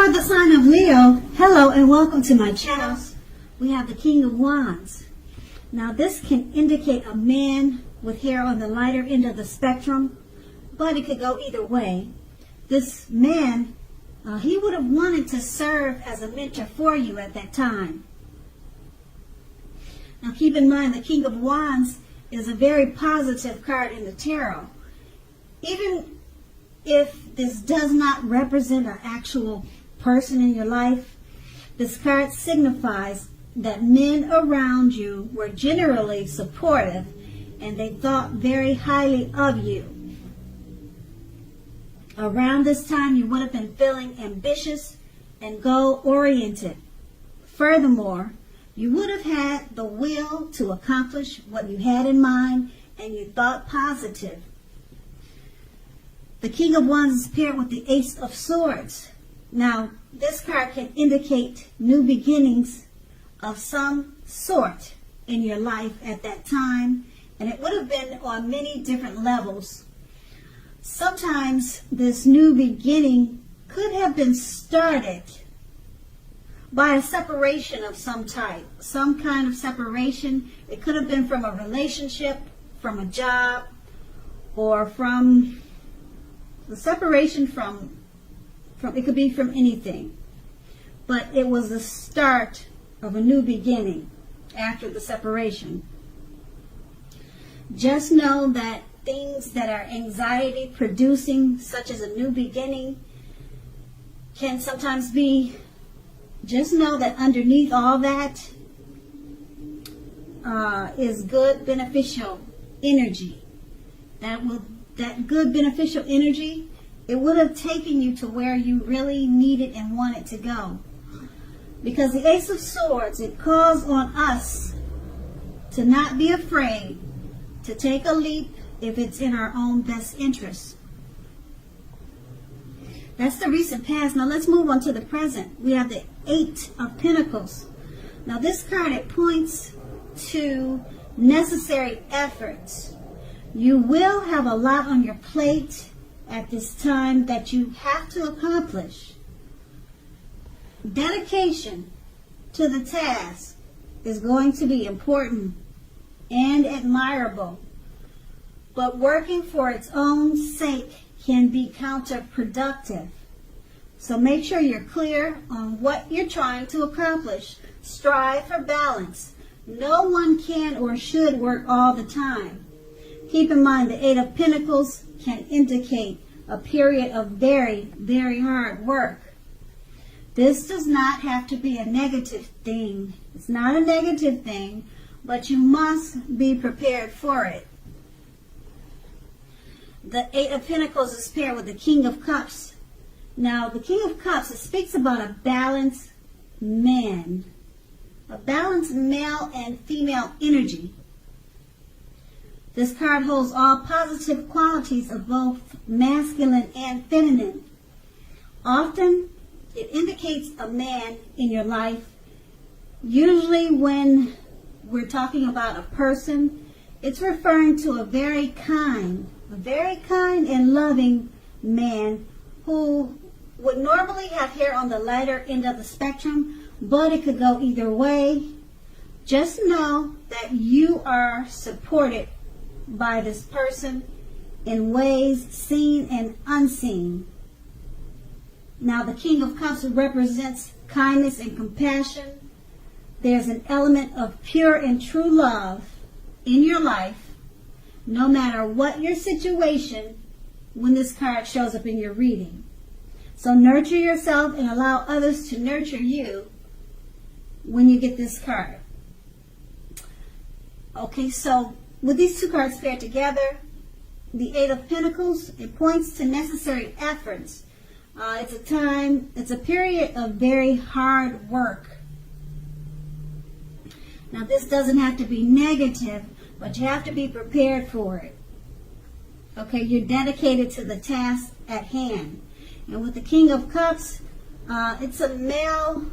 For the sign of Leo, hello and welcome to my channel. We have the King of Wands. Now this can indicate a man with hair on the lighter end of the spectrum, but it could go either way. This man, he would have wanted to serve as a mentor for you at that time. Now keep in mind the King of Wands is a very positive card in the tarot. Even if this does not represent an actual person in your life, this card signifies that men around you were generally supportive and they thought very highly of you. Around this time, you would have been feeling ambitious and goal-oriented. Furthermore, you would have had the will to accomplish what you had in mind and you thought positive. The King of Wands is paired with the Ace of Swords. Now, this card can indicate new beginnings of some sort in your life at that time, and it would have been on many different levels. Sometimes this new beginning could have been started by a separation of some type, some kind of separation. It could have been from a relationship, from a job, or from the separation from it could be from anything. But it was the start of a new beginning after the separation. Just know that things that are anxiety producing, such as a new beginning, can sometimes be, just know that underneath all that is good beneficial energy. That good beneficial energy, it would have taken you to where you really needed and wanted to go. Because the Ace of Swords, it calls on us to not be afraid to take a leap if it's in our own best interest. That's the recent past. Now let's move on to the present. We have the Eight of Pentacles. Now this card, it points to necessary efforts. You will have a lot on your plate at this time that you have to accomplish. Dedication to the task is going to be important and admirable, but working for its own sake can be counterproductive. So make sure you're clear on what you're trying to accomplish. Strive for balance. No one can or should work all the time. Keep in mind the Eight of Pentacles can indicate a period of very, very hard work. This does not have to be a negative thing. It's not a negative thing, but you must be prepared for it. The Eight of Pentacles is paired with the King of Cups. Now, the King of Cups, it speaks about a balanced man, a balanced male and female energy. This card holds all positive qualities of both masculine and feminine. Often, it indicates a man in your life. Usually when we're talking about a person, it's referring to a very kind and loving man who would normally have hair on the lighter end of the spectrum, but it could go either way. Just know that you are supported by this person in ways seen and unseen. Now, the King of Cups represents kindness and compassion. There's an element of pure and true love in your life, no matter what your situation, when this card shows up in your reading. So nurture yourself and allow others to nurture you when you get this card. Okay, so with these two cards paired together, the Eight of Pentacles, it points to necessary efforts. It's a period of very hard work. Now this doesn't have to be negative, but you have to be prepared for it. Okay, you're dedicated to the task at hand. And with the King of Cups, it's a male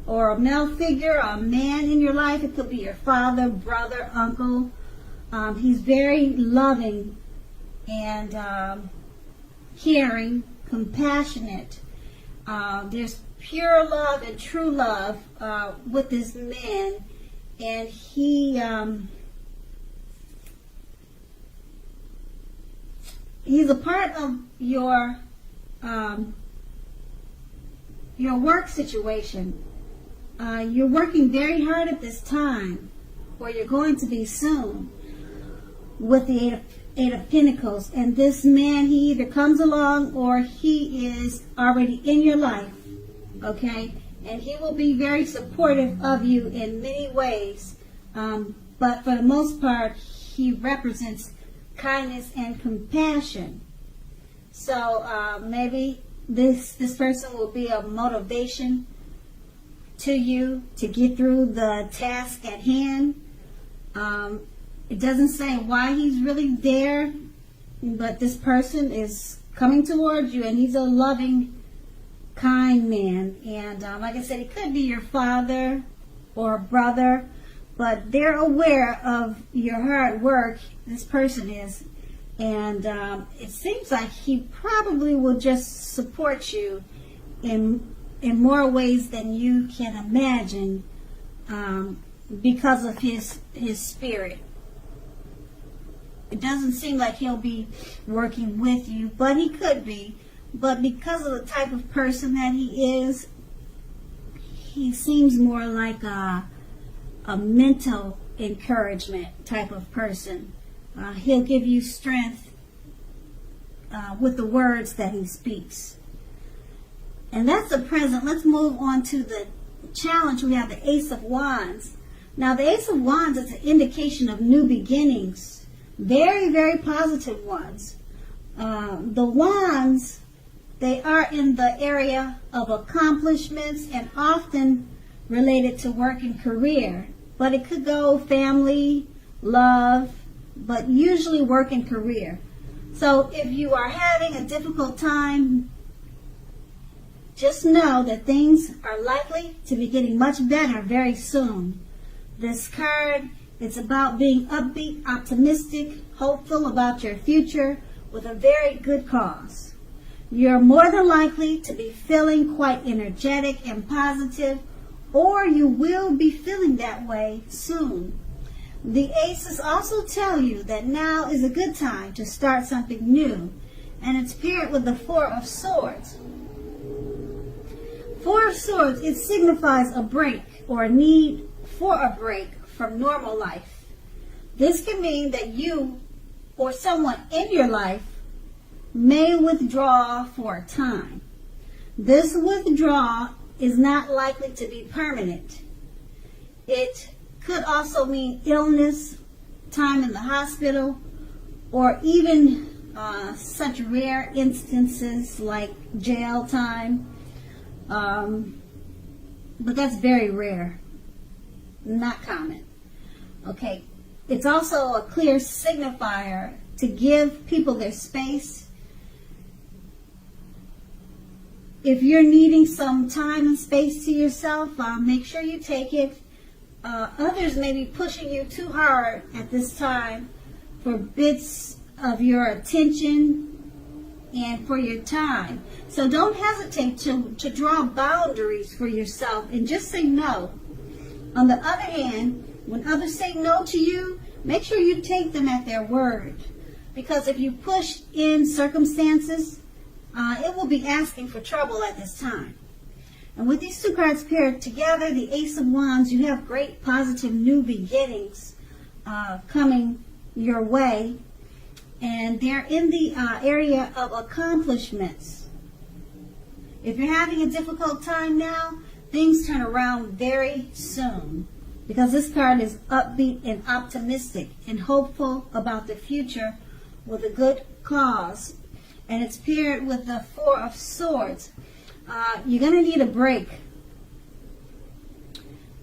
or a male figure, a man in your life. It could be your father, brother, uncle. He's very loving and caring, compassionate. There's pure love and true love with this man, and he's a part of your work situation. You're working very hard at this time, or you're going to be soon, with the Eight of Pentacles. And this man, he either comes along or he is already in your life, okay? And he will be very supportive of you in many ways. But for the most part, he represents kindness and compassion. So maybe this person will be a motivation to you to get through the task at hand. It doesn't say why he's really there, but this person is coming towards you, and he's a loving, kind man. And like I said, he could be your father or a brother, but they're aware of your hard work, this person is. And it seems like he probably will just support you in more ways than you can imagine, because of his spirit. It doesn't seem like he'll be working with you, but he could be. But because of the type of person that he is, he seems more like a mental encouragement type of person. He'll give you strength with the words that he speaks. And that's the present. Let's move on to the challenge. We have the Ace of Wands. Now, the Ace of Wands is an indication of new beginnings. Very, very positive ones. The wands, they are in the area of accomplishments and often related to work and career. But it could go family, love, but usually work and career. So if you are having a difficult time, just know that things are likely to be getting much better very soon. This card, it's about being upbeat, optimistic, hopeful about your future with a very good cause. You're more than likely to be feeling quite energetic and positive, or you will be feeling that way soon. The aces also tell you that now is a good time to start something new, and it's paired with the Four of Swords. Four of Swords, it signifies a break or a need for a break from normal life. This can mean that you or someone in your life may withdraw for a time. This withdrawal is not likely to be permanent. It could also mean illness, time in the hospital, or even such rare instances like jail time. But that's very rare, not common. Okay, it's also a clear signifier to give people their space. If you're needing some time and space to yourself, make sure you take it. Others may be pushing you too hard at this time for bits of your attention and for your time. So don't hesitate to draw boundaries for yourself and just say no. On the other hand, when others say no to you, make sure you take them at their word. Because if you push in circumstances, it will be asking for trouble at this time. And with these two cards paired together, the Ace of Wands, you have great positive new beginnings coming your way. And they're in the area of accomplishments. If you're having a difficult time now, things turn around very soon. Because this card is upbeat and optimistic and hopeful about the future with a good cause. And it's paired with the Four of Swords. You're going to need a break.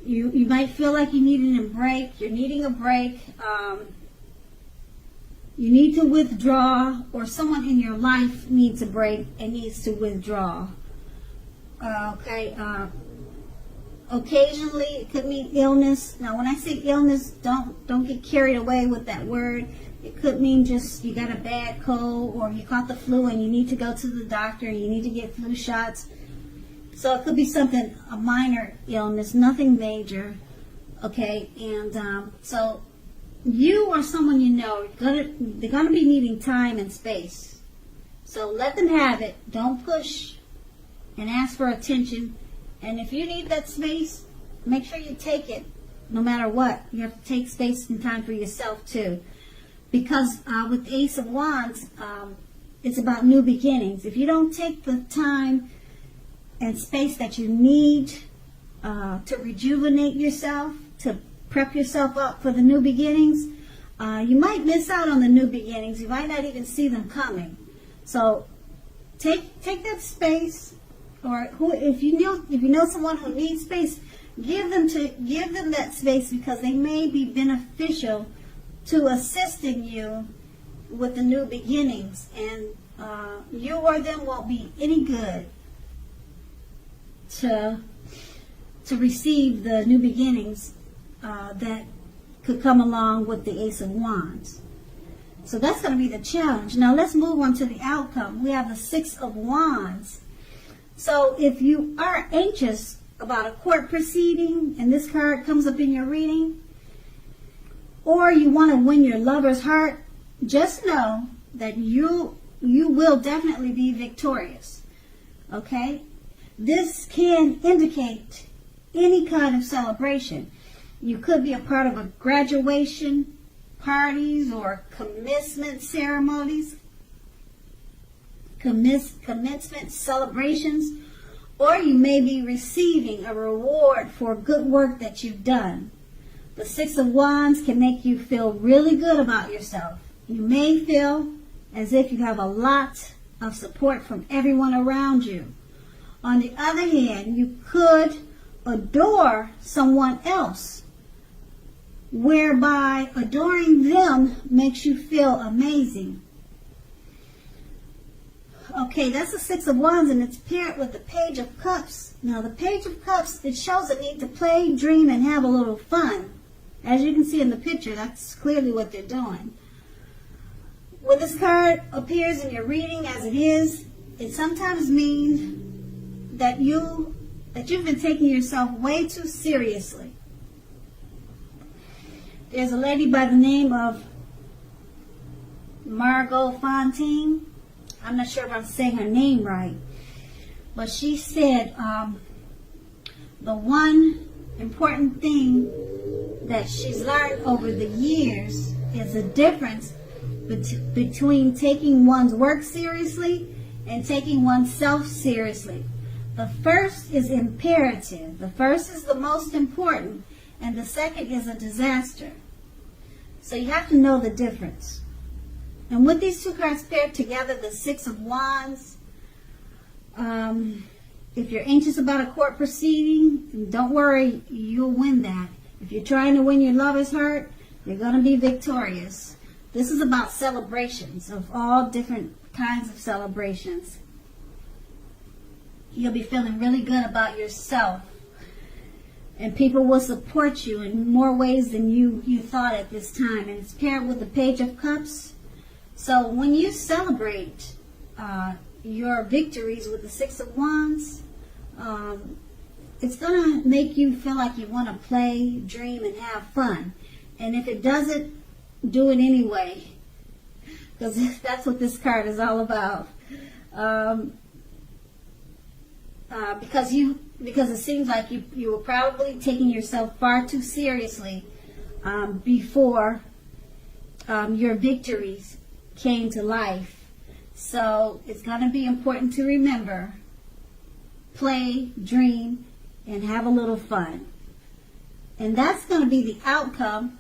You might feel like you need a break. You're needing a break. You need to withdraw, or someone in your life needs a break and needs to withdraw. Occasionally, it could mean illness. Now, when I say illness, don't get carried away with that word. It could mean just you got a bad cold, or you caught the flu and you need to go to the doctor and you need to get flu shots. So it could be something, a minor illness, nothing major. Okay, and so you or someone you know, they're gonna be needing time and space. So let them have it. Don't push and ask for attention. And if you need that space, make sure you take it. No matter what, you have to take space and time for yourself too. Because with the Ace of Wands, it's about new beginnings. If you don't take the time and space that you need to rejuvenate yourself, to prep yourself up for the new beginnings, you might miss out on the new beginnings. You might not even see them coming. So take that space, or if you know someone who needs space, give them that space, because they may be beneficial to assisting you with the new beginnings, and you or them won't be any good to receive the new beginnings that could come along with the Ace of Wands. So that's going to be the challenge. Now let's move on to the outcome. We have the Six of Wands. So if you are anxious about a court proceeding, and this card comes up in your reading, or you want to win your lover's heart, just know that you will definitely be victorious. Okay? This can indicate any kind of celebration. You could be a part of a graduation parties or commencement ceremonies, commencement celebrations, or you may be receiving a reward for good work that you've done. The Six of Wands can make you feel really good about yourself. You may feel as if you have a lot of support from everyone around you. On the other hand, you could adore someone else, whereby adoring them makes you feel amazing. Okay, that's the Six of Wands, and it's paired with the Page of Cups. Now, the Page of Cups, it shows a need to play, dream, and have a little fun. As you can see in the picture, that's clearly what they're doing. When this card appears in your reading as it is, it sometimes means that you've been taking yourself way too seriously. There's a lady by the name of Margot Fontaine. I'm not sure if I'm saying her name right, but she said the one important thing that she's learned over the years is the difference between taking one's work seriously and taking oneself seriously. The first is imperative. The first is the most important, and the second is a disaster. So you have to know the difference. And with these two cards paired together, the Six of Wands, if you're anxious about a court proceeding, don't worry, you'll win that. If you're trying to win your lover's heart, you're going to be victorious. This is about celebrations, of all different kinds of celebrations. You'll be feeling really good about yourself. And people will support you in more ways than you thought at this time. And it's paired with the Page of Cups. So when you celebrate your victories with the Six of Wands, it's going to make you feel like you want to play, dream, and have fun. And if it doesn't, do it anyway, because that's what this card is all about. Because it seems like you were probably taking yourself far too seriously before your victories came to life. So it's going to be important to remember, play, dream, and have a little fun. And that's going to be the outcome